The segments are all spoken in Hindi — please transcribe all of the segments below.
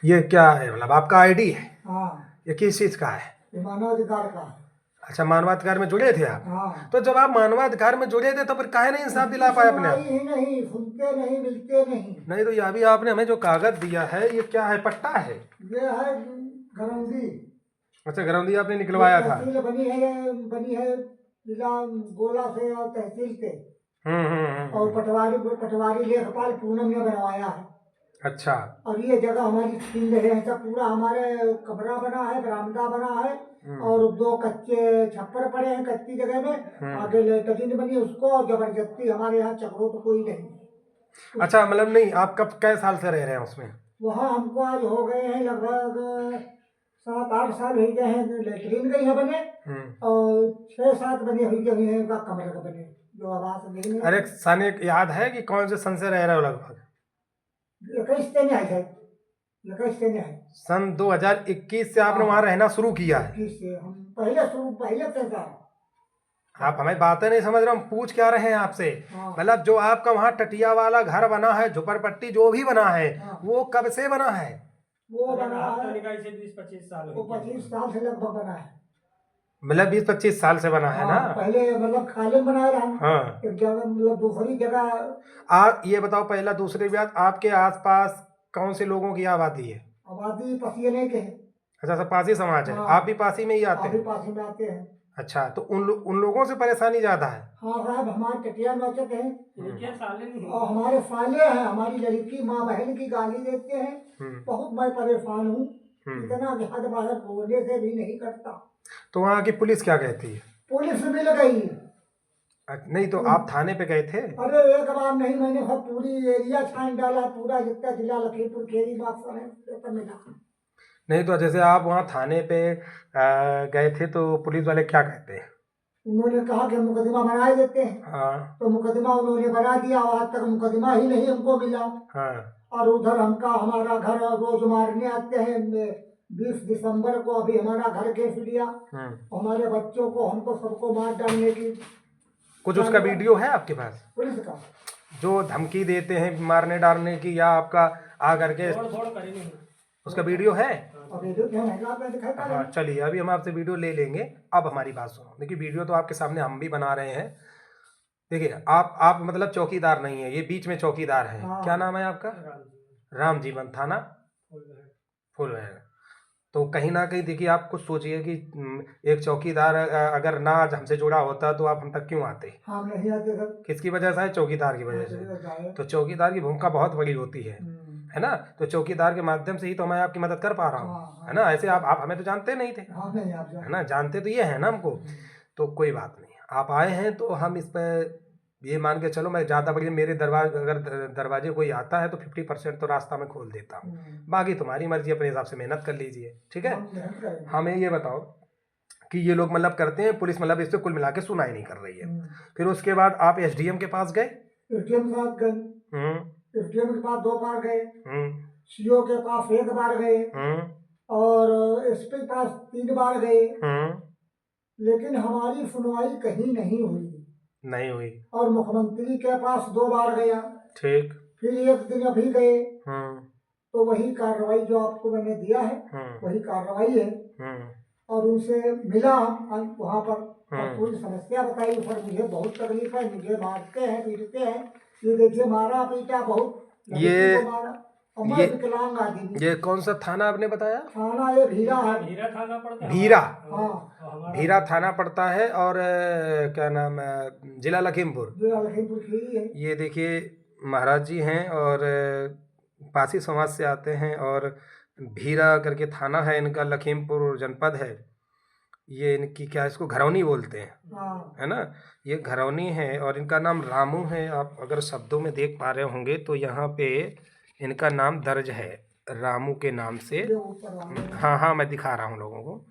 ये क्या है, मतलब आपका आईडी है? हाँ, ये किस चीज़ का है? ये मानवाधिकार का है। अच्छा, मानवाधिकार में जुड़े थे आप? हाँ, तो जब आप मानवाधिकार में जुड़े थे तो फिर काहे नहीं इंसाफ दिला पाए अपने सुनवाई आप? ही नहीं, सुनते नहीं, मिलते नहीं। नहीं तो यह भी आपने हमें जो कागज दिया है ये क्या है, पट्टा है? ये है घरौंदी। अच्छा, ग्राउंडी आपने ये निकलवाया था? तहसील बनी है जिला गोला से और तहसील से। और हम्म। पटवारी पटवारी लेखपाल पूनम ने बनवाया है। अच्छा। और ये जगह हमारी छीन रहे हैं, सब पूरा हमारे कमरा बना है, बरामदा बना है। और 2 कच्चे छप्पर पड़े हैं कच्ची जगह में। आगे लेटरिन बनी है उसको, और जबरदस्ती हमारे यहाँ चक्रों तो कोई नहीं। अच्छा, मतलब नहीं, आप कब कै साल से रह रहे हैं उसमें? वहाँ हमको आज हो गए हैं लगभग 7-8 साल हो गए हैं। लेटरिन गई है बने, और 6-7 बने हुई हैं का कमरे का बने, जो आवास नहीं अरे है। सन एक याद है कि कौन से सन से रह रहे हो लगभग? 21 से नहीं है सर, 21 से नहीं है। सन 2021 से आपने वहां रहना शुरू किया है? 21 से हम पहले से था। आप हमें बातें नहीं समझ रहे, हम पूछ क्या रहे हैं आपसे। हाँ। मतलब जो आपका वहाँ टटिया वाला घर बना है, झुपड़पट्टी जो भी बना है, हाँ। वो कब से बना है? वो बना है, से 20-25 साल वो 25 साल से लगभग बना है। मतलब 20-25 साल से बना है ना? हाँ, पहले मतलब खाली बनाया रहा। हाँ। एक जगह मतलब दूसरी जगह। आप ये बताओ, पहला दूसरी बात, आपके आसपास कौन से लोगों की आबादी है? आबादी पसिए नहीं के है। अच्छा, सब पासी समाज है। हाँ। आप भी पासी में ही आते अभी हैं? पास में आते हैं। अच्छा, तो उन लोगों से परेशानी ज्यादा है? हाँ साहब, हमारे टटिया नौचत हैं। क्या साले नहीं और हमारे साले हैं, हमारी लड़की माँ बहन की गाली देते हैं। बहुत मैं परेशान हूँ। इतना हद बाहर बोलने से भी नहीं करता। तो वहाँ की पुलिस क्या कहती है? पुलिस मिल गई। नहीं तो आप थाने पे गए थे? अरे एक बार नहीं, मैंने सब पूरी एरिया छान डाला, पूरा जितना जिला लखीमपुर खेरी बाक्सर है पेपर मिला। नहीं तो जैसे आप वहाँ थाने पे गए थे तो पुलिस वाले क्या कहते हैं? उन्होंने कहा कि मुकदमा बना देते हैं। हाँ। तो मुकदमा उन्होंने बना दिया, और आज तक मुकदमा ही नहीं हमको मिला। हाँ। और उधर हमारा घर रोज मारने आते हैं। 20 दिसंबर को अभी हमारा घर घेर लिया। हमारे बच्चों को, हमको सबको मार डालने की। कुछ उसका वीडियो है आपके पास पुलिस का जो धमकी देते हैं मारने डालने की, या आपका आ करके उसका वीडियो है? अभी जो दिखाता है। हाँ चलिए, अभी हम आपसे वीडियो ले लेंगे। अब हमारी बात सुनो, देखिए वीडियो तो आपके सामने हम भी बना रहे हैं। देखिए, आप मतलब चौकीदार नहीं है, ये बीच में चौकीदार है। हाँ। क्या नाम है आपका? राम जीवन, थाना फुलवाड़ा। तो कहीं ना कहीं देखिए, आप कुछ सोचिए कि एक चौकीदार अगर ना आज हमसे जुड़ा होता तो आप हम तक क्यों आते? हम नहीं आते सर। किसकी वजह से है? चौकीदार की वजह से। तो चौकीदार की भूमिका बहुत बड़ी होती है ना? तो चौकीदार के माध्यम से ही तो मैं आपकी मदद कर पा रहा हूँ, है ना? ऐसे आप हमें तो जानते नहीं थे, है ना? जानते तो ये है ना हमको। तो कोई बात नहीं, आप आए हैं तो हम इस पर ये मान के चलो, मैं ज़्यादा बढ़िया, मेरे दरवाजे कोई आता है तो 50% तो रास्ता मैं खोल देता हूँ। बाकी तुम्हारी मर्जी, अपने हिसाब से मेहनत कर लीजिए, ठीक है? हमें ये बताओ कि ये लोग मतलब करते हैं, पुलिस मतलब इससे कुल मिला के सुनाई नहीं कर रही है। फिर उसके बाद आप एसडीएम के पास गए? एसडीएम के पास गए। एसडीएम के पास 2 बार गए। सीओ के पास 1 बार गए। और एसपी के पास 3 बार गए। लेकिन हमारी सुनवाई कहीं नहीं हुई। और मुख्यमंत्री के पास 2 बार गया। ठीक। फिर एक दिन अभी गए। तो वही कार्रवाई जो आपको मैंने दिया है, वही कार्रवाई है। और उनसे मिला वहाँ पर, और पूरी समस्या बताई। सर मुझे बहुत तकलीफ है, मुझे मारते हैं, पीटते हैं। ये देखिए, मारा पीटा बहुत। विकलांग आदमी। ये कौन सा थाना आपने बताया? थाना ये भीरा है। भीरा थाना पड़ता है। भीरा? हाँ, भीरा थाना पड़ता है। और क्या नाम है? जिला लखीमपुर। जिला लखीमपुर खीरी है। ये देखिए, महाराज जी हैं और पासी समाज से आते हैं, और भीरा करके थाना है इनका, लखीमपुर जनपद है। ये इनकी क्या, इसको घरौनी बोलते हैं, है ना? ये घरौनी है और इनका नाम रामू है। आप अगर शब्दों में देख पा रहे होंगे तो यहाँ पे इनका नाम दर्ज है रामू के नाम से। हाँ हाँ, मैं दिखा रहा हूँ लोगों को,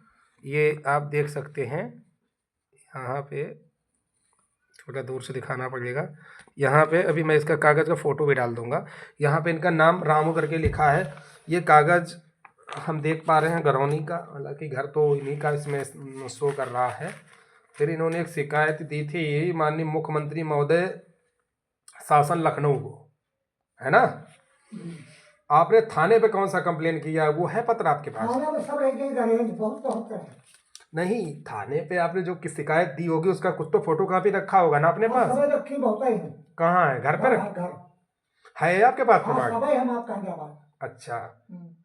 ये आप देख सकते हैं। यहाँ पे थोड़ा दूर से दिखाना पड़ेगा। यहाँ पे अभी मैं इसका कागज़ का फ़ोटो भी डाल दूँगा। यहाँ पे इनका नाम रामू करके लिखा है। ये कागज़ हम देख पा रहे हैं घरौनी का, हालांकि घर तो इन्हीं का इसमें शो कर रहा है। फिर इन्होंने एक शिकायत दी थी माननीय मुख्यमंत्री महोदय शासन लखनऊ को, है ना? आपने थाने पे कौन सा कंप्लेन किया, वो है पत्र आपके पास? थाने में सब एक ही रहे, बहुत बहुत रहे। नहीं, थाने पे आपने जो की शिकायत दी होगी उसका कुछ तो फोटो कॉपी रखा होगा ना अपने पास? सब रखी बहुत ही है। कहाँ है, घर पे घर रख घर है आपके पास हाँ प्रमाण? सब हम आपका जवाब। अच्छा,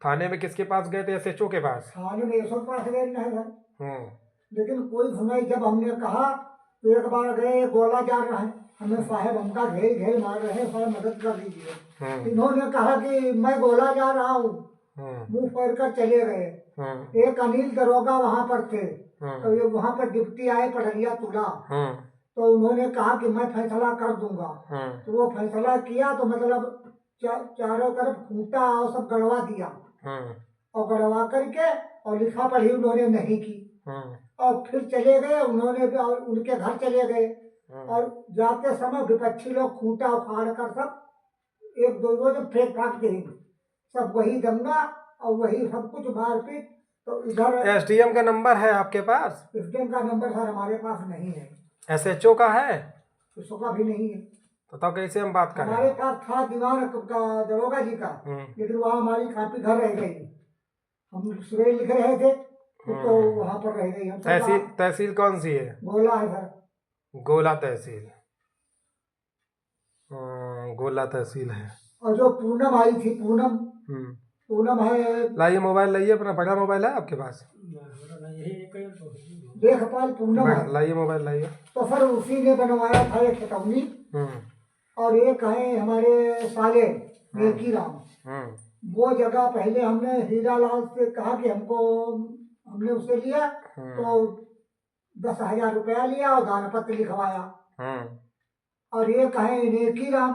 थाने में किसके पास गए थे, एसएचओ के पास? थाने में सब पास गए नहीं घर, हम्म। लेकिन कोई सुनाई। जब हमने कहा तो एक बार गए, गोला जा रहा है, हमें साहब हमका घेर घेर मार रहे हैं, साहब मदद कर दीजिए। इन्होंने कहा कि मैं गोला जा रहा हूँ, मुंह फेर कर चले गए। एक अनिल दरोगा वहां पर थे, तो ये वहां पर डिप्टी आए पढ़िया तुला, तो उन्होंने कहा कि मैं फैसला कर दूंगा। तो वो फैसला किया, तो मतलब चारों तरफ खूंटा और सब गड़वा दिया, और गड़वा करके और लिखा पढ़ी उन्होंने नहीं की, और फिर चले गए उन्होंने भी, और उनके घर चले गए। और जाते समय विपक्षी लोग खूंटा उखाड़ कर सब एक दो रोज फेंक फाक देंगे, सब वही दंगा और वही सब कुछ मारपीट। तो इधर एसडीएम का नंबर है आपके पास? एसडीएम का नंबर सर हमारे पास नहीं है। एसएचओ का है? उसका भी नहीं है। तो कैसे हम बात करें? हमारे पास था दीवान का दरोगा जी का, लेकिन वहाँ हमारी कापी घर रह गई। हम सुबह लिख रहे थे तो वहाँ पर रह गई। हम तहसील कौन सी है? गोला है सर। गोला तहसील। गोला तहसील है। और जो पूनम आई थी, पूनम है। लाइए मोबाइल, लाइए अपना, बड़ा मोबाइल है आपके पास? देखपाल पूनम है। लाइए मोबाइल, लाइए। तो सर उसी ने बनवाया था एक खतौनी, और एक है हमारे साले नेकी राम। वो जगह पहले हमने हीरा लाल से कहा कि हमने उससे लिया, तो 10,000 रुपया लिया और दान पत्र लिखवाया। और एक है नेकी राम।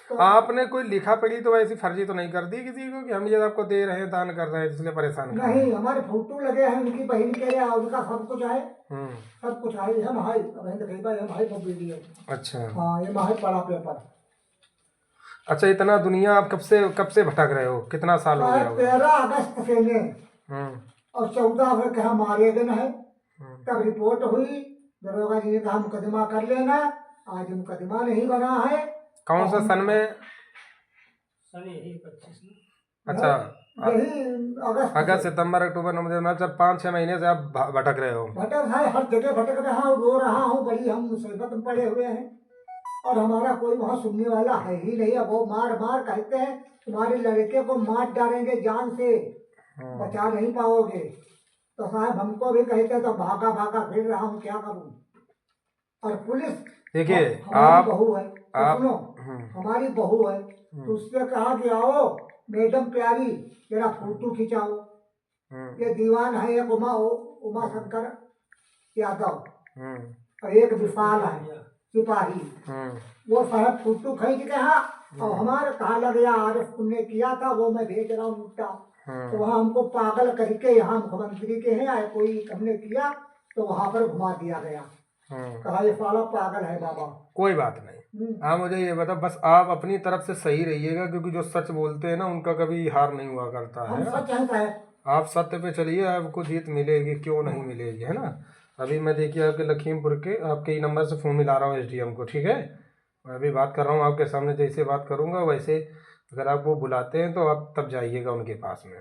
तो आपने कोई लिखा पढ़ी तो ऐसी फर्जी तो नहीं कर दी किसी को कि हम ये आपको दे रहे हैं, दान कर रहे हैं, इसलिए परेशान कर रहे हैं? नहीं, हमारे फोटो लगे हैं उनकी बहन के, या उनका सब कुछ है। सब कुछ है, हम हाई बहन तो कहीं बार हम हाई सब वीडियो। अच्छा हाँ, ये माहिर पड़ा पेपर। अच्छा, इतना दुनिया आप कब से भटक रहे हो, कितना साल हो गया? 13 अगस्त से ने, और 14 में कहा मारे दिन है। तब रिपोर्ट हुई, दरोगा जी ने कहा मुकदमा कर लेना। आज मुकदमा नहीं बना है। कौन सा सन में? सन यही 25 अच्छा, यही अगस्त सितंबर अक्टूबर नवंबर, मतलब 5-6 महीने से आप भटक रहे हो। भटक है, हर जगह भटक रहा हूँ, रो रहा हूँ, बड़ी हम मुसीबत में पड़े हुए हैं, और हमारा कोई वहाँ सुनने वाला है ही नहीं। अब वो मार मार कहते हैं तुम्हारे लड़के को मार डालेंगे, जान से बचा नहीं पाओगे। तो साहब हमको भी कहते तो भागा भागा फिर रहा हूँ, क्या करूँ। और पुलिस देखिए, हमारी बहू है, तो सुनो, हमारी बहू है, तो उससे कहा कि आओ मैडम प्यारी तेरा फोटो खिंचाओ। ये दीवान है, एक उमा शंकर यादव, और एक विशाल है सिपाही। वो साहब फोटो खींच के हाँ, और हमारे कहा लग गया आरएफ तुमने किया था, वो मैं भेज रहा हूँ मुद्दा। तो वहाँ हमको पागल करके, यहाँ मुख्यमंत्री के हैं आए कोई हमने किया, तो वहाँ पर घुमा दिया गया। कहा ये साला पागल है बाबा। कोई बात नहीं, आप मुझे ये बता, बस आप अपनी तरफ से सही रहिएगा, क्योंकि जो सच बोलते हैं ना उनका कभी हार नहीं हुआ करता है। सच है। आप सत्य पे चलिए, आपको जीत मिलेगी, क्यों नहीं मिलेगी, है ना। अभी मैं देखिए आपके लखीमपुर के आपके ही नंबर से फ़ोन मिला रहा हूँ एसडीएम को, ठीक है। मैं अभी बात कर रहा हूँ आपके सामने, जैसे बात करूँगा वैसे अगर आप वो बुलाते हैं तो आप तब जाइएगा उनके पास में।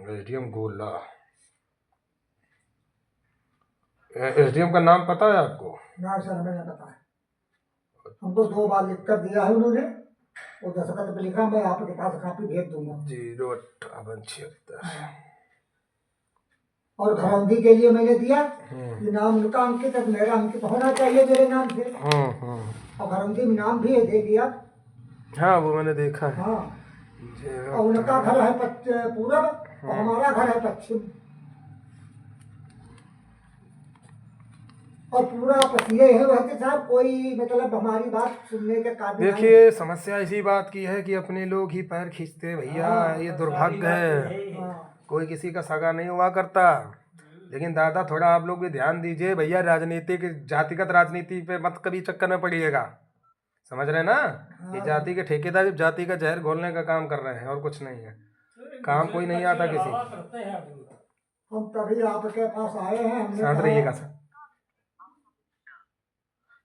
एसडीएम गोला, एसडीएम का नाम पता है आपको? ना सर, हमें नहीं पता है। हमको 2 बार लिख कर दिया है उन्होंने, वो दस्तखत पे लिखा, मैं आपके पास कापी भेज दूंगा। 05876। और घरौंदी के लिए मैंने दिया कि नाम उनका अंकित है, मेरा अंकित होना चाहिए मेरे नाम से। और घरौंदी में नाम भी है, दे दिया। हाँ, वो मैंने देखा है। हाँ, और उनका घर है पूरब, और हमारा घर है पश्चिम, और पूरा पसीने है रहते साहब, कोई मतलब हमारी बात सुनने के काबिल। देखिए, समस्या इसी बात की है कि अपने लोग ही पैर खींचते हैं भैया। ये दुर्भाग्य है, कोई किसी का सगा नहीं हुआ करता। लेकिन दादा थोड़ा आप लोग भी ध्यान दीजिए भैया, राजनीतिक जातिगत राजनीति पे मत कभी चक्कर में पड़िएगा, समझ रहे ना। ये जाति के ठेकेदार जाति का जहर घोलने का काम कर रहे हैं, और कुछ नहीं है। काम कोई नहीं आता किसी। हम तभी आपके पास आए हैं। शांत रहिएगा सर।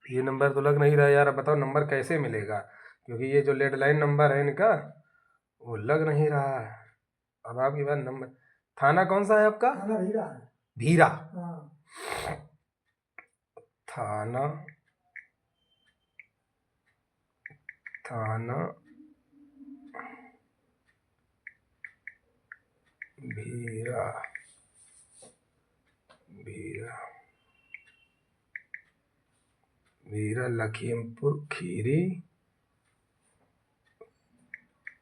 ये नंबर तो लग नहीं रहा यार, बताओ नंबर कैसे मिलेगा? क्योंकि ये जो लैंडलाइन नंबर है इनका वो लग नहीं रहा है। अब आपकी बात नंबर, थाना कौन सा है आपका? थाना भीरा है। भीरा। हाँ थाना थाना भीरा भीरा भीरा लखीमपुर खीरी।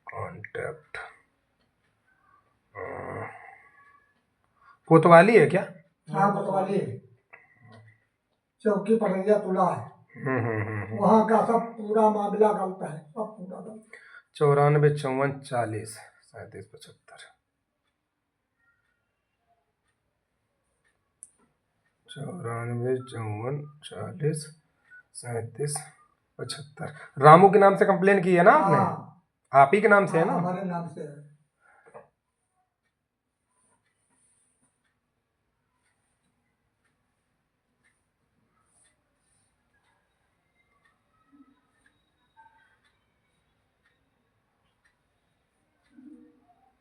कॉन्टैक्ट कोतवाली है क्या? हाँ कोतवाली है। चौकी पड़ैया तुला है। वहाँ का सब पूरा मामला गलत है, सब पूरा गलत। 94 54 40 37 75। 94 54 40 37 75। रामू के नाम से कंप्लेन की है ना आपने? हाँ आप ही के नाम से है ना? हमारे नाम से है।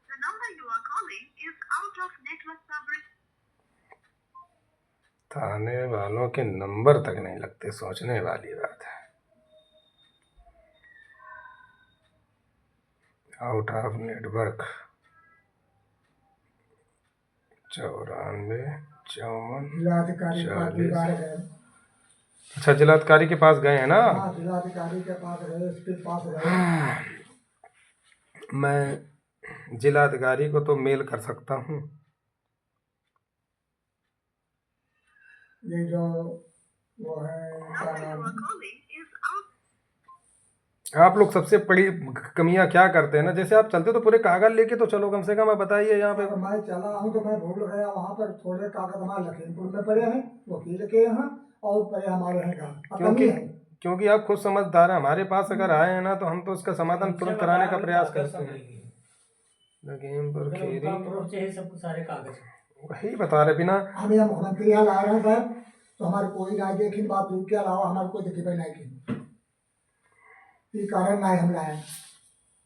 The number you are calling is out of network coverage. थाने वालों के नंबर तक नहीं लगते, सोचने वाली बात है। Out of network. 94 54 जिलाधिकारी पास भी 40। बार गए। अच्छा, जिलाधिकारी के पास गए हैं ना? हाँ जिलाधिकारी के पास गए, एसपी के पास गए। मैं जिलाधिकारी को तो मेल कर सकता हूँ। ये जो वो है क्या Number you नाम, are calling is out. आप लोग सबसे बड़ी कमियां क्या करते हैं ना, जैसे आप चलते तो पूरे कागज लेके तो चलो, कम से कम आप बताइए यहाँ पे। अगर मैं चला हूँ तो मैं भूल गया, वहाँ पर थोड़े कागज हमारे लखीमपुर में पड़े हैं, वकील के यहाँ, और पड़े हमारे हैं घर। क्योंकि कमी है। क्योंकि आप खुद समझदार हैं, हमारे पास अगर आए हैं ना तो हम तो उसका समाधान तुरंत कराने का प्रयास करते हैं। लखीमपुर खीरी अप्रोच चाहिए सबको, सारे कागज। वही बता रहे बिना। हम यहाँ मुख्यमंत्री यहाँ ला रहे हैं साहब, तो हमारी कोई राय देखी बात दूर के अलावा हमारी कोई देखी भाई नहीं की। ये कारण नहीं हम लाए,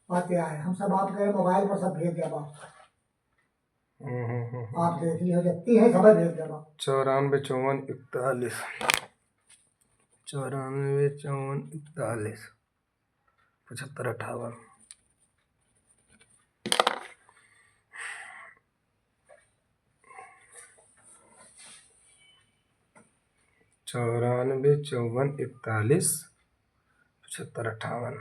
बात क्या है, हम सब आप गए मोबाइल पर सब भेज दिया बात, आप देख ली हो सकती है, सब भेज दिया बात। 94 54 41 94 54 41 75 58। 94 54 41 75 58।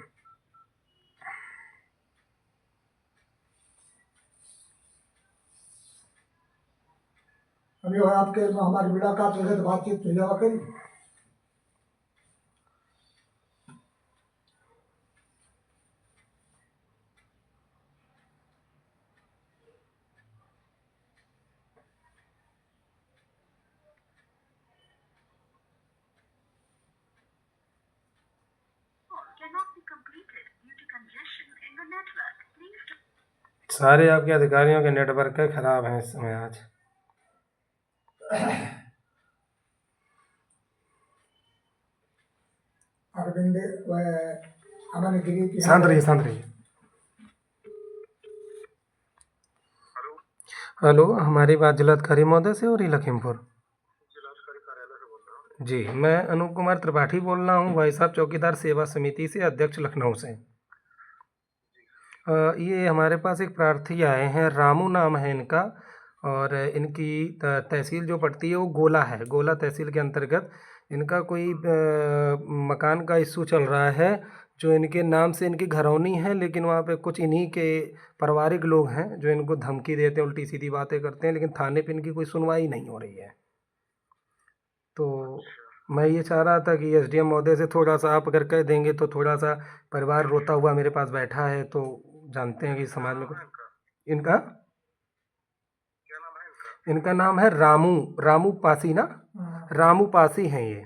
अभी वो आपके हमारी मुलाकात हो गई तो बातचीत हुई होगा करी। Call cannot be completed due to congestion in the network. Please. सारे आपके अधिकारियों के नेटवर्क खराब हैं इस समय आज। अरविंद अमन गिरी की शांत रहिए, शांत रहिए। हेलो, हमारी बात जिलाधिकारी महोदय से हो रही लखीमपुर? जिलाधिकारी कार्यालय से बोल रहा हूँ। जी, मैं अनूप कुमार त्रिपाठी बोल रहा हूँ, भाई साहब चौकीदार सेवा समिति से, अध्यक्ष लखनऊ से। ये हमारे पास एक प्रार्थी आए हैं, रामू नाम है इनका, और इनकी तहसील जो पड़ती है वो गोला है, गोला तहसील के अंतर्गत। इनका कोई मकान का इशू चल रहा है जो इनके नाम से इनकी घरौनी है, लेकिन वहाँ पे कुछ इन्हीं के पारिवारिक लोग हैं जो इनको धमकी देते हैं, उल्टी सीधी बातें करते हैं, लेकिन थाने पे इनकी कोई सुनवाई नहीं हो रही है। तो मैं ये चाह रहा था कि एसडीएम महोदय से थोड़ा सा आप अगर कह देंगे तो थोड़ा सा, परिवार रोता हुआ मेरे पास बैठा है, तो जानते हैं कि समाज में कुछ। इनका क्या नाम है इनका? इनका नाम है रामू, रामू पासी ना, रामू पासी हैं ये।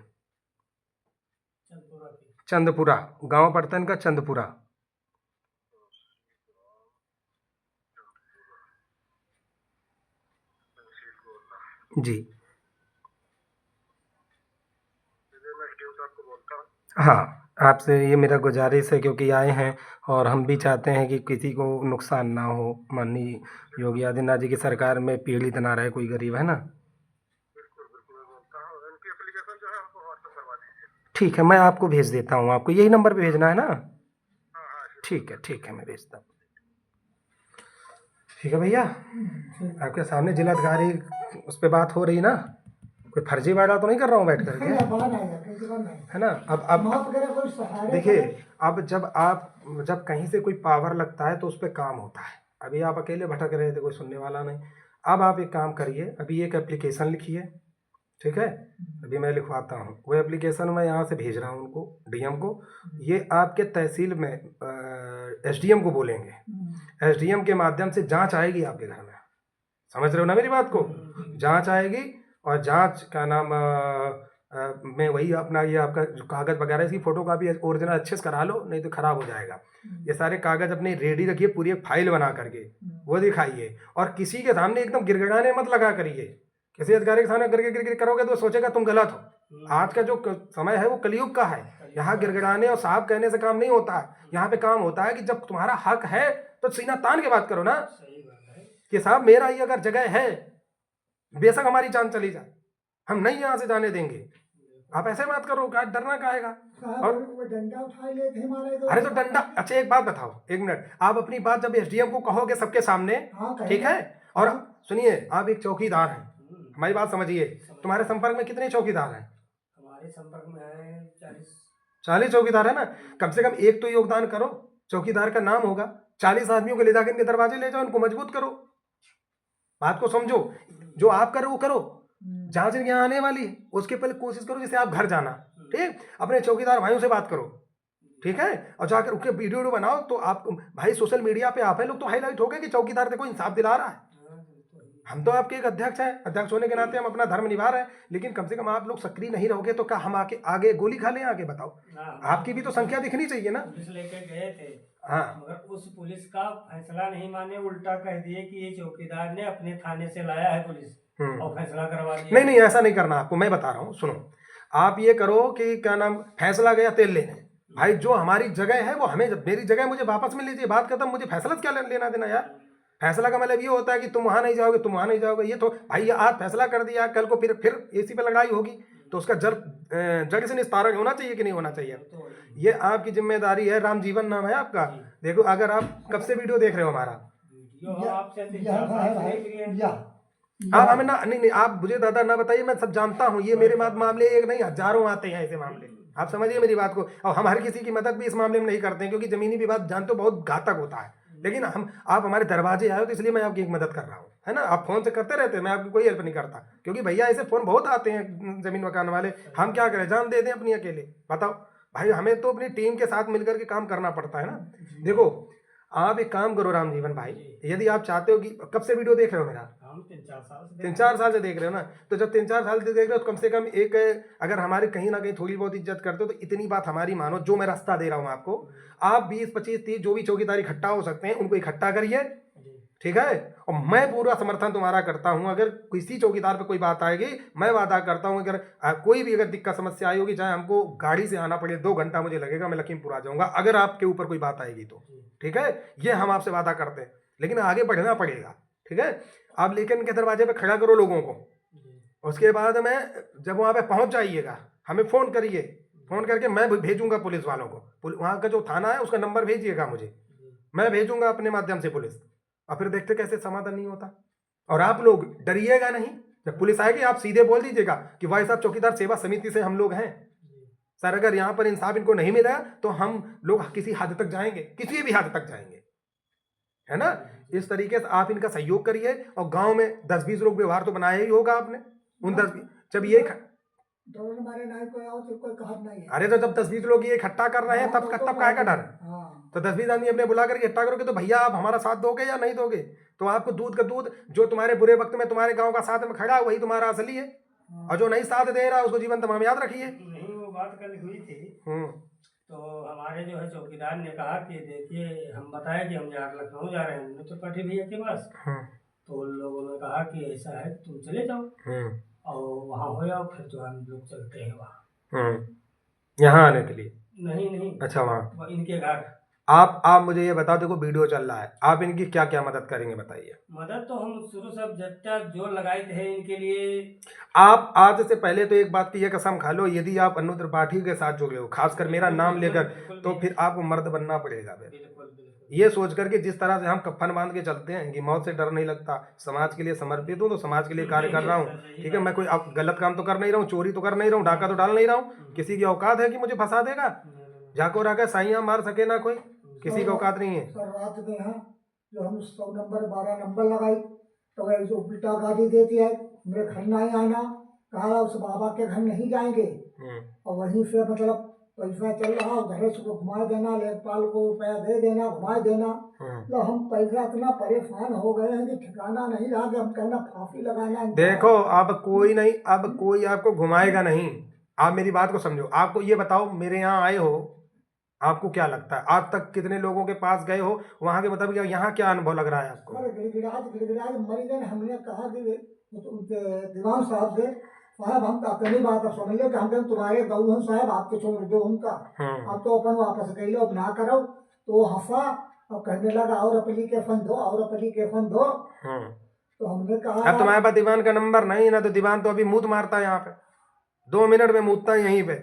चंदपुरा की। चंदपुरा गांव पड़ता है इनका, चंदपुरा। जी मैं एसडीओ साहब को बोलता हूँ। हाँ, आपसे ये मेरा गुजारिश है, क्योंकि आए हैं और हम भी चाहते हैं कि किसी को नुकसान ना हो। माननीय योगी आदित्यनाथ जी की सरकार में पीड़ित ना रहे कोई गरीब, है ना। बिल्कुल बिल्कुल, मैं बोलता हूँ इनकी एप्लीकेशन जो है हमको व्हाट्सएप करवा दीजिए। ठीक है, मैं आपको भेज देता हूँ। आपको यही नंबर पे भेजना है ना। हाँ हाँ ठीक है, मैं भेजता हूँ। ठीक है भैया, ठीक आपके सामने जिलाधिकारी उस पर बात हो रही ना, कोई फर्जी वाला तो नहीं कर रहा हूँ बैठ करके, है। बात आएगा कैसी बात नहीं। है ना। अब माफ करे कोई सहारे देखिए, करे। अब जब कहीं से कोई पावर लगता है तो उस पर काम होता है। अभी आप अकेले भटक रहे थे, कोई सुनने वाला नहीं। अब आप एक काम करिए, अभी एक एप्लीकेशन लिखिए, ठीक है। अभी मैं लिखवाता हूँ, वो एप्लीकेशन मैं यहाँ से भेज रहा हूँ उनको, डीएम को। ये आपके तहसील में एसडीएम को बोलेंगे। एसडीएम के माध्यम से जांच आएगी आपके घर में। समझ रहे हो ना मेरी बात को। जांच आएगी, और जांच का नाम में वही अपना ये आपका जो कागज़ वगैरह, इसकी फ़ोटो कापी ओरिजिनल अच्छे से करा लो, नहीं तो ख़राब हो जाएगा। ये सारे कागज़ अपने रेडी रखिए, पूरी एक फाइल बना करके वो दिखाइए। और किसी के सामने एकदम गिड़गिड़ाने मत लगा करिए। किसी अधिकारी के सामने गिर गिर गिर करोगे तो वो सोचेगा तुम गलत हो। आज का जो समय है वो कलयुग का है। यहाँ गिड़गिड़ाने और साहब कहने से काम नहीं होता है। यहाँ पे काम होता है कि जब तुम्हारा हक है तो सीना तान के बात करो ना, सही बात है। कि साहब मेरा ही अगर जगह है, बेशक हमारी जान चली जाए, हम नहीं यहाँ से जाने देंगे। आप ऐसे बात करो, क्या डरना काहेगा। साहब और वो डंडा उठा ले थे हमारे तो। अरे तो डंडा, अच्छा एक बात बताओ, एक मिनट, आप अपनी बात जब एसडीएम को कहोगे सबके सामने, हाँ, कहेंगे। ठीक है। और सुनिए, आप एक चौकीदार हैं, हमारी बात समझिए। तुम्हारे संपर्क में कितने चौकीदार हैं? हमारे संपर्क में है 40 चौकीदार है ना। कम से कम एक तो योगदान करो, चौकीदार का नाम होगा। 40 आदमियों को ले जाकर इनके दरवाजे ले जाओ, इनको मजबूत करो। बात को समझो, जो आप करो वो करो। जांच यहाँ आने वाली है, उसके पहले कोशिश करो जैसे आप घर जाना, ठीक। अपने चौकीदार भाइयों से बात करो, ठीक है। और जाकर उनके वीडियो बनाओ, तो आप भाई सोशल मीडिया पे आप है लोग तो हाईलाइट हो गए कि चौकीदार देखो इंसाफ दिला रहा है। हम तो आपके एक अध्यक्ष हैं, अध्यक्ष होने के नाते हम अपना धर्म निभा रहे हैं, लेकिन कम से कम आप लोग सक्रिय नहीं रहोगे तो क्या हम आगे गोली खा लें? आगे बताओ, आपकी भी तो संख्या दिखनी चाहिए ना। पुलिस लेके गए थे, हाँ, मगर उस पुलिस का फैसला नहीं माने, उल्टा कह दिए कि ये चौकीदार ने अपने थाने से लाया है पुलिस और फैसला करवा दिया। नहीं, ऐसा नहीं करना आपको, मैं बता रहा हूँ, सुनो। आप ये करो कि क्या नाम, फैसला गया तेल लेने, भाई जो हमारी जगह है वो हमें, मेरी जगह मुझे वापस मिल लीजिए, बात खत्म। मुझे फैसला क्या लेना देना यार। फैसला का मतलब ये होता है कि तुम वहां नहीं जाओगे, तुम वहां नहीं जाओगे, ये तो भाई आज फैसला कर दिया, कल को फिर एसी पे लड़ाई होगी, तो उसका जड़ से निस्तारण होना चाहिए कि नहीं होना चाहिए। ये आपकी जिम्मेदारी है। राम जीवन नाम है आपका। देखो, अगर आप कब से वीडियो देख रहे हो हमारा, आपसे आप हमें ना, नहीं, आप मुझे दादा ना बताइए, मैं सब जानता हूँ। ये मेरे मामले एक नहीं, हजारों आते हैं ऐसे मामले, आप समझिए मेरी बात को। और हम हर किसी की मदद भी इस मामले में नहीं करते हैं, क्योंकि जमीनी विवाद जानते हो बहुत घातक होता है। लेकिन आप हमारे दरवाजे आए हो तो इसलिए मैं आपकी एक मदद कर रहा हूँ, है ना। आप फोन से करते रहते हैं, मैं आपकी कोई हेल्प नहीं करता, क्योंकि भैया ऐसे फोन बहुत आते हैं जमीन मकान वाले। हम क्या करें, जान दे दें अपनी अकेले? बताओ भाई, हमें तो अपनी टीम के साथ मिलकर के काम करना पड़ता है ना। देखो, आप एक काम करो राम जीवन भाई, यदि आप चाहते हो कि, कब से वीडियो देख रहे हो मेरा? हम 3-4 साल से देख रहे हो ना। तो जब 3-4 साल से देख रहे हो तो कम से कम एक, अगर हमारी कहीं ना कहीं थोड़ी बहुत इज्जत करते हो तो इतनी बात हमारी मानो, जो मैं रास्ता दे रहा हूँ आपको, आप 20-25-30 जो भी चौकीदार इकट्ठा हो सकते हैं उनको इकट्ठा करिए, ठीक है। और मैं पूरा समर्थन तुम्हारा करता हूँ। अगर किसी चौकीदार पे कोई बात आएगी, मैं वादा करता हूँ, अगर कोई भी अगर दिक्कत समस्या आई होगी, चाहे हमको गाड़ी से आना पड़े, 2 घंटा मुझे लगेगा, मैं लखीमपुर आ जाऊँगा, अगर आपके ऊपर कोई बात आएगी तो, ठीक है। ये हम आपसे वादा करते हैं, लेकिन आगे बढ़ना पड़ेगा, ठीक है। आप लेकिन इनके दरवाजे पे खड़ा करो लोगों को। उसके बाद में जब वहाँ पे पहुँच जाइएगा, हमें फ़ोन करिए, फ़ोन करके मैं भेजूंगा पुलिस वालों को। वहाँ का जो थाना है उसका नंबर भेजिएगा मुझे, मैं भेजूंगा अपने माध्यम से पुलिस, और फिर देखते कैसे समाधान नहीं होता। और आप लोग डरिएगा नहीं, जब पुलिस आएगी आप सीधे बोल दीजिएगा कि भाई साहब चौकीदार सेवा समिति से हम लोग हैं सर, अगर यहाँ पर इंसाफ इनको नहीं मिला तो हम लोग किसी हद तक जाएंगे, किसी भी हद तक जाएंगे, है ना। इस तरीके से आप इनका सहयोग करिए। और गांव में 10-20 लोग व्यवहार तो बनाया ही होगा आपने, उन 10, जब ये अरे तो जब 10-20 लोग ये इकट्ठा कर रहे हैं तब काहे का डर? तो 10-20 आदमी अपने बुला कर इकट्ठा करोगे तो भैया आप हमारा साथ दोगे या नहीं दोगे? तो आपको दूध का दूध, जो तुम्हारे बुरे वक्त में तुम्हारे गांव का साथ में खड़ा है वही तुम्हारा असली है, और जो नहीं साथ दे रहा है उसको जीवन तमाम याद रखिए। नहीं, वो बात कल हुई थी, तो हमारे जो है चौकीदार ने कहा कि देखिए, हम बताए कि हम यहाँ लखनऊ जा रहे हैं, हमने तो पठी भैया के पास, तो उन लोगों ने कहा कि ऐसा है तुम चले जाओ और वहाँ हो जाओ, फिर जो हम लोग चलते हैं वहाँ यहाँ आने के लिए। नहीं नहीं, अच्छा, वहाँ वो इनके घर। आप मुझे ये बताओ, देखो वीडियो चल रहा है, आप इनकी क्या क्या मदद करेंगे बताइए। मदद तो हम शुरू से अब जितना जोर लगाए थे इनके लिए। आप आज से पहले तो एक बात की ये कसम खा लो, यदि आप अनु त्रिपाठी के साथ जुड़े हो, खासकर मेरा नाम लेकर, तो फिर आपको मर्द बनना पड़ेगा। फिर बिल्कुल बिल्कुल। ये सोच करके जिस तरह से हम कफन बांध के चलते हैं कि मौत से डर नहीं लगता, समाज के लिए समर्पित हूँ तो समाज के लिए कार्य कर रहा हूँ, ठीक है। मैं कोई अब गलत काम तो कर नहीं रहा हूँ, चोरी तो कर नहीं रहा हूँ, डाका तो डाल नहीं रहा हूँ। किसी की औकात है कि मुझे फंसा देगा? जाको राका साइयाँ मार सके ना कोई, किसी की औकात नहीं है। शुरुआत में है जो हम 100 नंबर 12 नंबर लगाई तो वही जो उल्टा गाड़ी देती है, मेरे घर नहीं आना, कहा उस बाबा के घर नहीं जाएंगे, और वहीं से मतलब पैसा चल रहा, घर से घुमा देना, लेखपाल को रुपया दे देना, घुमा देना। तो हम पैसा इतना परेशान हो गए हैं कि ठिकाना नहीं रहा कि हम कहना फांसी लगाना। देखो अब कोई नहीं, अब कोई आपको घुमाएगा नहीं। आप मेरी बात को समझो। आपको ये बताओ, मेरे यहाँ आए हो, आपको क्या लगता है आज तक कितने लोगों के पास गए हो, वहां के मतलब यहाँ क्या अनुभव लग रहा है आपको? गिड़गिड़ाज मरी गए। हमने कहा कि उनके दीवान साहब से, साहब हम अपनी बात समझ लो कि हम कहें तुम्हारे गऊ हैं साहब, आपके छोड़ दो उनका, अब तो अपन वापस कह लो, ना करो। तो वो हंसा और कहने लगा और एप्लीकेशन दो, और एप्लीकेशन दो। तो हमने कहा अब तुम्हारे पास दीवान का नंबर नहीं ना, तो दीवान तो अभी मूत मारता है यहाँ पे, 2 मिनट में मूतता है यहीं पे।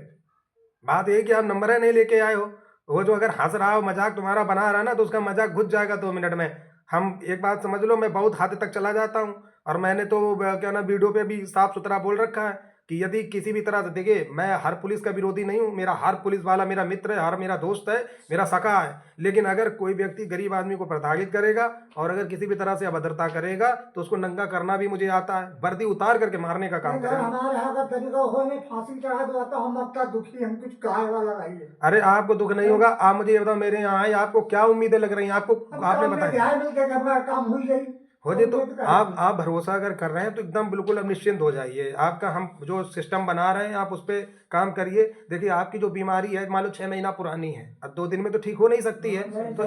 बात ये कि आप नंबर नहीं लेके आए हो। वो जो अगर हंस रहा हो, मजाक तुम्हारा बना रहा ना, तो उसका मजाक घुस जाएगा 2 मिनट में। हम एक बात समझ लो, मैं बहुत हद तक चला जाता हूँ, और मैंने तो क्या ना वीडियो पे भी साफ सुथरा बोल रखा है कि यदि किसी भी तरह से, देखिए मैं हर पुलिस का विरोधी नहीं हूँ, मेरा हर पुलिस वाला मेरा मित्र है, हर मेरा दोस्त है, मेरा सखा है। लेकिन अगर कोई व्यक्ति गरीब आदमी को प्रताड़ित करेगा और अगर किसी भी तरह से अभद्रता करेगा तो उसको नंगा करना भी मुझे आता है, वर्दी उतार करके मारने का काम करेगा। हमारे यहाँ का तरीका हो में फांसी चढ़ा दो तो हम अब तक दुखी, हम कुछ कहे वाला नहीं है। अरे आपको दुख नहीं होगा। आप मुझे ये बताओ, मेरे यहाँ आए, आपको क्या उम्मीदें लग रही हैं आपको? आपने बताया काम हुई गई हो जाए, तो आप भरोसा अगर कर रहे हैं तो एकदम बिल्कुल अब निश्चिंत हो जाइए। आपका हम जो सिस्टम बना रहे हैं आप उस पर काम करिए। देखिए आपकी जो बीमारी है मान लो 6 महीना पुरानी है, अब 2 दिन में तो ठीक हो नहीं सकती है, तो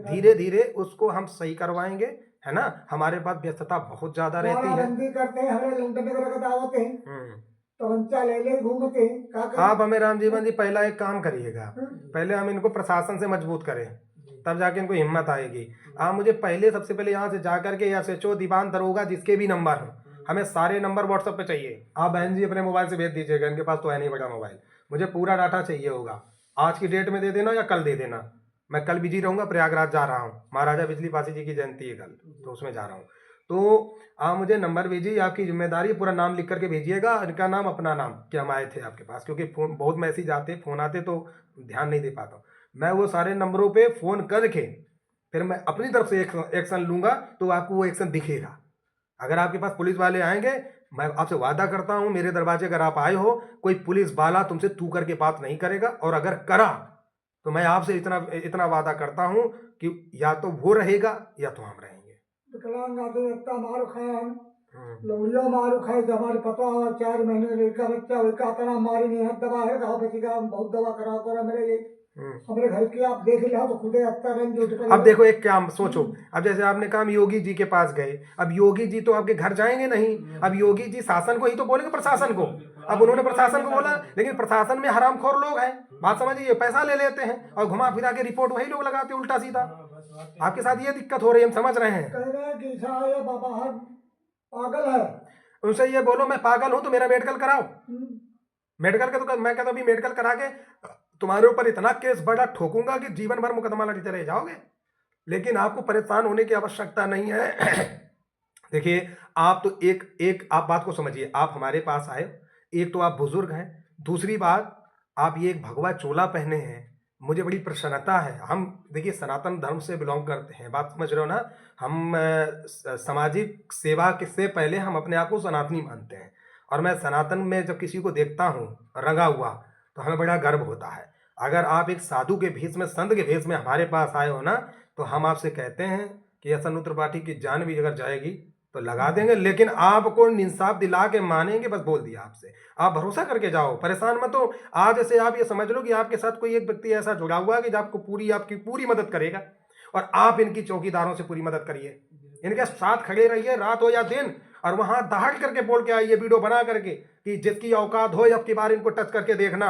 धीरे धीरे उसको हम सही करवाएंगे, है ना। हमारे पास व्यस्तता बहुत ज्यादा रहती है। करते हैं, हमें लंदन वगैरह दावत है, तो ले ले घूमते हैं। आप हमें राम जीवन जी पहला एक काम करिएगा, पहले हम इनको प्रशासन से मजबूत करें, तब जाके इनको हिम्मत आएगी। आप मुझे पहले सबसे पहले यहाँ से जा करके या एसएचओ दीवान दरोगा जिसके भी नंबर हो, हमें सारे नंबर व्हाट्सएप पे चाहिए। आप बहन जी अपने मोबाइल से भेज दीजिएगा, इनके पास तो है नहीं बड़ा मोबाइल, मुझे पूरा डाटा चाहिए होगा। आज की डेट में दे देना या कल दे देना, मैं कल बिजी रहूँगा, प्रयागराज जा रहा हूँ, महाराजा बिजली पासी जी की जयंती है कल, तो उसमें जा रहा हूँ। तो आप मुझे नंबर भेजिए, आपकी जिम्मेदारी, पूरा नाम लिख करके भेजिएगा, इनका नाम अपना नाम कि हम आए थे आपके पास, क्योंकि फ़ोन बहुत मैसेज आते, फ़ोन आते तो ध्यान नहीं दे पाता। मैं वो सारे नंबरों पे फ़ोन करके फिर मैं अपनी तरफ से एक्शन लूँगा, तो आपको वो एक्शन दिखेगा। अगर आपके पास पुलिस वाले आएंगे, मैं आपसे वादा करता हूँ, मेरे दरवाजे अगर आप आए हो, कोई पुलिस वाला तुमसे तू करके बात नहीं करेगा, और अगर करा तो मैं आपसे इतना वादा करता हूँ कि या तो वो रहेगा या तो हम रहेंगे। विकलांग आदमी इतना मार खाए, लोरियो मारू खाए, हमारे पता है 4 महीने लड़का बच्चा वही तरह मारी नहीं है, दवा है गाँव बचेगा, बहुत दवा करा कर मेरे हमारे घर की आप देख लिया तो खुदे अब देखो एक क्या सोचो, अब जैसे आपने कहा हम योगी जी के पास गए, अब योगी जी तो आपके घर जाएंगे नहीं, अब योगी जी शासन को ही तो बोलेंगे, प्रशासन को। अब उन्होंने प्रशासन को बोला, लेकिन प्रशासन में हरामखोर लोग हैं, बात समझिए, पैसा ले लेते हैं और घुमा फिरा के रिपोर्ट वही लोग लगाते हैं उल्टा सीधा। आपके साथ ये दिक्कत हो रही है, हम समझ रहे हैं। पागल है, उनसे ये बोलो मैं पागल हूं तो मेरा मेडिकल कराओ, मेडिकल का तो मैं कहता हूँ मेडिकल करा के तुम्हारे ऊपर इतना केस बड़ा ठोकूंगा कि जीवन भर मुकदमा लड़ते रह जाओगे। लेकिन आपको परेशान होने की आवश्यकता नहीं है। देखिए आप तो एक आप बात को समझिए, आप हमारे पास आए, एक तो आप बुजुर्ग हैं, दूसरी बात आप ये एक भगवा चोला पहने हैं, मुझे बड़ी प्रसन्नता है। हम देखिए सनातन धर्म से बिलोंग करते हैं, बात समझ रहे हो ना। हम सामाजिक सेवा से पहले हम अपने आप को सनातनी मानते हैं, और मैं सनातन में जब किसी को देखता हूँ रंगा हुआ तो हमें बड़ा गर्व होता है। अगर आप एक साधु के भेष में, संत के भेष में हमारे पास आए हो ना, तो हम आपसे कहते हैं कि अनु त्रिपाठी की जान भी अगर जाएगी तो लगा देंगे, लेकिन आपको इंसाफ दिला के मानेंगे, बस बोल दिया आपसे। आप भरोसा करके जाओ, परेशान मत हो। आज से आप ये समझ लो कि आपके साथ कोई एक व्यक्ति ऐसा जुड़ा हुआ है कि जो आपको आपकी पूरी मदद करेगा, और आप इनकी चौकीदारों से पूरी मदद करिए, इनके साथ खड़े रहिए रात हो या दिन, और वहां दहाड़ करके बोल के आइए वीडियो बना करके कि जिसकी औकात हो अब की बार इनको टच करके देखना,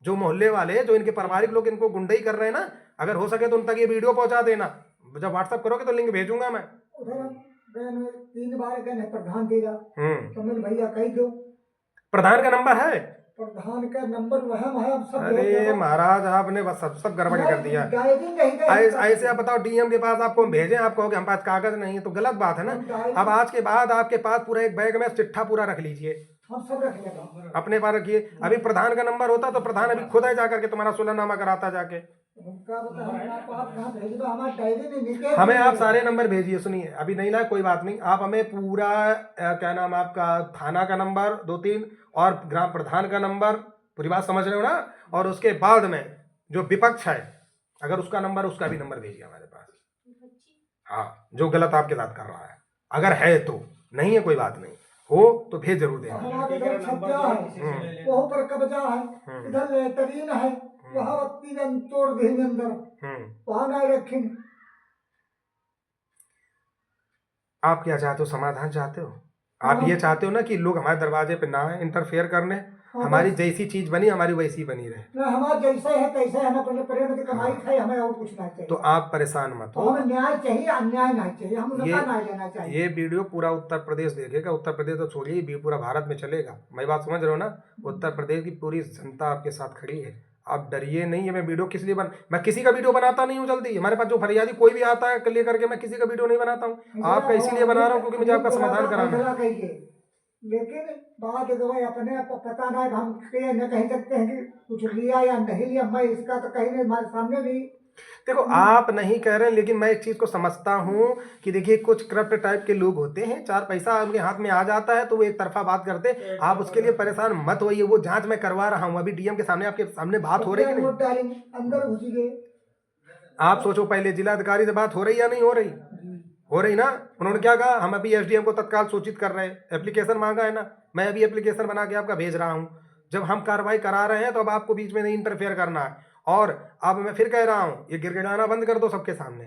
जो मोहल्ले वाले, जो इनके पारिवारिक लोग इनको गुंडई कर रहे हैं ना, अगर हो सके तो उन तक ये वीडियो पहुंचा देना। जब व्हाट्सएप करोगे तो लिंक भेजूंगा मैं। उधर गए 3 बार गए प्रधान देगा, तो मैंने भैया कही दो प्रधान का नंबर है, प्रधान का नंबर वहम है। अब सब अरे महाराज आपने बस सब गड़बड़ी कर दिया। डायरी नहीं गए ऐसे आप बताओ डीएम के पास आपको हम भेजें, आप कहोगे हम पास कागज नहीं है, तो गलत बात है ना। अब आज के बाद आपके पास पूरा एक बैग में चिट्ठा पूरा रख लीजिए, हम सब रख लेगा। अपने पास रखिए। अभी प्रधान का नंबर होता तो प्रधान अभी खुद है जाकर के तुम्हारा सुलहनामा कराता जाके। उनका बता हम आप कहाँ भेजो, हमारे डायरी में निकल। हमें आप सारे नंबर भेजिए। सुनिए, अभी नहीं लाए कोई बात नहीं, आप हमें पूरा क्या नाम आपका थाना का नंबर 2-3 और ग्राम प्रधान का नंबर, पूरी बात समझ रहे हो ना। और उसके बाद में जो विपक्ष है, अगर उसका नंबर, उसका भी नंबर भेजिए हमारे पास। हाँ, जो गलत आपके साथ कर रहा है, अगर है तो, नहीं है कोई बात नहीं, हो तो भेज जरूर देना। हमारे इधर छज्जा है, वहाँ पर कब्जा है, इधर लेटरीन है, वहाँ बत्ती ने तोड़ दी अंदर, वहाँ नहीं रखी। आप क्या चाहते हो, समाधान चाहते हो? आप ये चाहते हो ना कि लोग हमारे दरवाजे पे ना आए इंटरफेयर करने, हमारी जैसी चीज बनी हमारी वैसी बनी रहे। ना हमारा जैसे है तैसे, हमें अपने प्रेम की कमाई खाई, हमें और कुछ नहीं चाहिए। तो आप परेशान मत हो, हमें न्याय चाहिए, अन्याय नहीं चाहिए, हम उनका न्याय लेना चाहिए। ये वीडियो पूरा उत्तर प्रदेश देखेगा। उत्तर प्रदेश तो छोड़िए, ये पूरा भारत में चलेगा। मैं बात समझ रहे हो ना। उत्तर प्रदेश की पूरी जनता आपके साथ खड़ी है, आप डरिए नहीं। मैं वीडियो किस लिए मैं किसी का वीडियो बनाता नहीं हूँ जल्दी। हमारे पास जो फरियादी कोई भी आता है ले करके, मैं किसी का वीडियो नहीं बनाता हूँ। आपका इसीलिए बना रहा हूँ क्योंकि मुझे आपका समाधान कराना है। लेकिन बात जो है अपने पता नहीं, हम न कह सकते हैं कि कुछ लिया या नहीं लिया। मैं इसका तो कहीं नहीं, हमारे सामने भी देखो, आप नहीं कह रहे हैं, लेकिन मैं एक चीज को समझता हूँ कि देखिए कुछ करप्ट टाइप के लोग होते हैं, 4 पैसा उनके हाथ में आ जाता है तो वो एक तरफा बात करते हैं। आप उसके लिए परेशान मत होइए, वो जांच मैं करवा रहा हूँ। अभी डीएम के सामने, आपके सामने बात हो रही है नहीं? अंदर घुस गए। आप सोचो, पहले जिलाधिकारी से बात हो रही या नहीं हो रही? हो रही ना। उन्होंने क्या कहा, हम अभी एसडीएम को तत्काल सूचित कर रहे हैं, एप्लीकेशन मांगा है ना, मैं अभी एप्लीकेशन बना के आपका भेज रहा हूँ। जब हम कार्रवाई करा रहे हैं तो अब आपको बीच में नहीं इंटरफेयर करना है। और अब मैं फिर कह रहा हूँ, ये गिड़गिड़ाना बंद कर दो सबके सामने।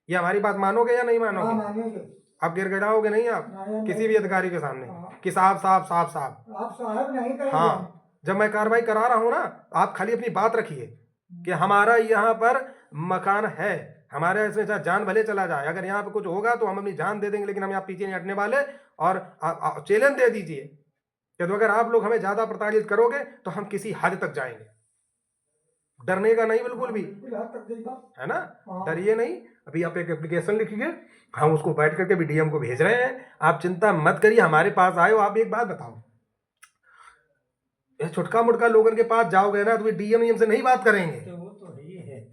ये हमारी बात मानोगे या नहीं मानोगे? आप गिड़गिड़ाओगे नहीं आप किसी भी अधिकारी के सामने कि साहब साहब साहब साहब आप साहब नहीं करेंगे। हाँ, जब मैं कार्रवाई करा रहा हूँ ना, आप खाली अपनी बात रखिए कि हमारा यहाँ पर मकान है, हमारे इसमें चाहे जान भले चला जाए, अगर यहाँ पे कुछ होगा तो हम अपनी जान दे देंगे, लेकिन हम यहाँ पीछे नहीं हटने वाले। और चैलेंज दे दीजिए कि तो अगर आप लोग हमें ज्यादा प्रताड़ित करोगे तो हम किसी हद तक जाएंगे। डरने का नहीं, बिल्कुल भी, है ना। डरिए नहीं। अभी आप एक एप्लीकेशन लिखिए, हम उसको बैठ करके भी डीएम को भेज रहे हैं। आप चिंता मत करिए, हमारे पास आए हो। आप एक बात बताओ, छुटका मुटका लोगों के पास जाओगे ना तो डीएम से नहीं बात करेंगे,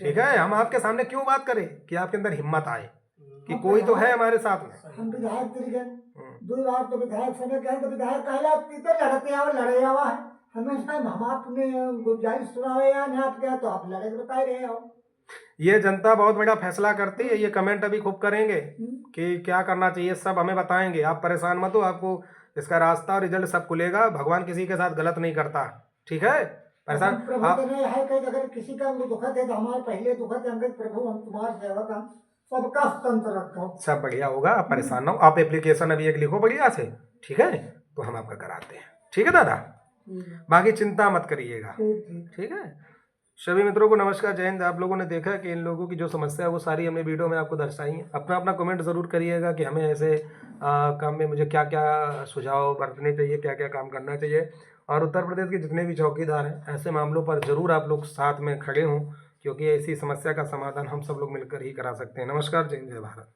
ठीक है। हम आपके सामने क्यों बात करें कि आपके अंदर हिम्मत आए कि कोई तो है हमारे साथ में। हम विधायक 2 बार तो विधायक समय कहे तो विधायक कहला लड़ते आओ, लड़े आवा है हमेशा। हम आपने गुजारिश सुनावे या नहीं आपके, तो आप लड़े बताए रहे हो। ये जनता बहुत बड़ा फैसला करती है। ये कमेंट अभी खूब करेंगे कि क्या करना चाहिए, सब हमें बताएंगे। आप परेशान मत हो, आपको इसका रास्ता और रिजल्ट सब खुलेगा। भगवान किसी के साथ गलत नहीं करता, ठीक है। परेशान प्रभु नहीं है कि अगर किसी का दुखत है तो हमारे पहले दुखत है, प्रभु हम तुम्हारे सेवक हम सबका तंत्र रखो, सब बढ़िया होगा। आप परेशान ना हो। आप एप्लीकेशन अभी एक लिखो बढ़िया से, ठीक है, तो हम आपका कराते हैं, ठीक है दादा। बाकी चिंता मत करिएगा, ठीक है। सभी मित्रों को नमस्कार, जय हिंद। आप लोगों ने देखा कि इन लोगों की जो समस्या है वो सारी हमने वीडियो में आपको दर्शाई है। अपना अपना कमेंट ज़रूर करिएगा कि हमें ऐसे काम में मुझे क्या क्या सुझाव बरतने चाहिए, क्या क्या काम करना चाहिए। और उत्तर प्रदेश के जितने भी चौकीदार हैं, ऐसे मामलों पर ज़रूर आप लोग साथ में खड़े हों, क्योंकि ऐसी समस्या का समाधान हम सब लोग मिलकर ही करा सकते हैं। नमस्कार, जय हिंद, जय भारत।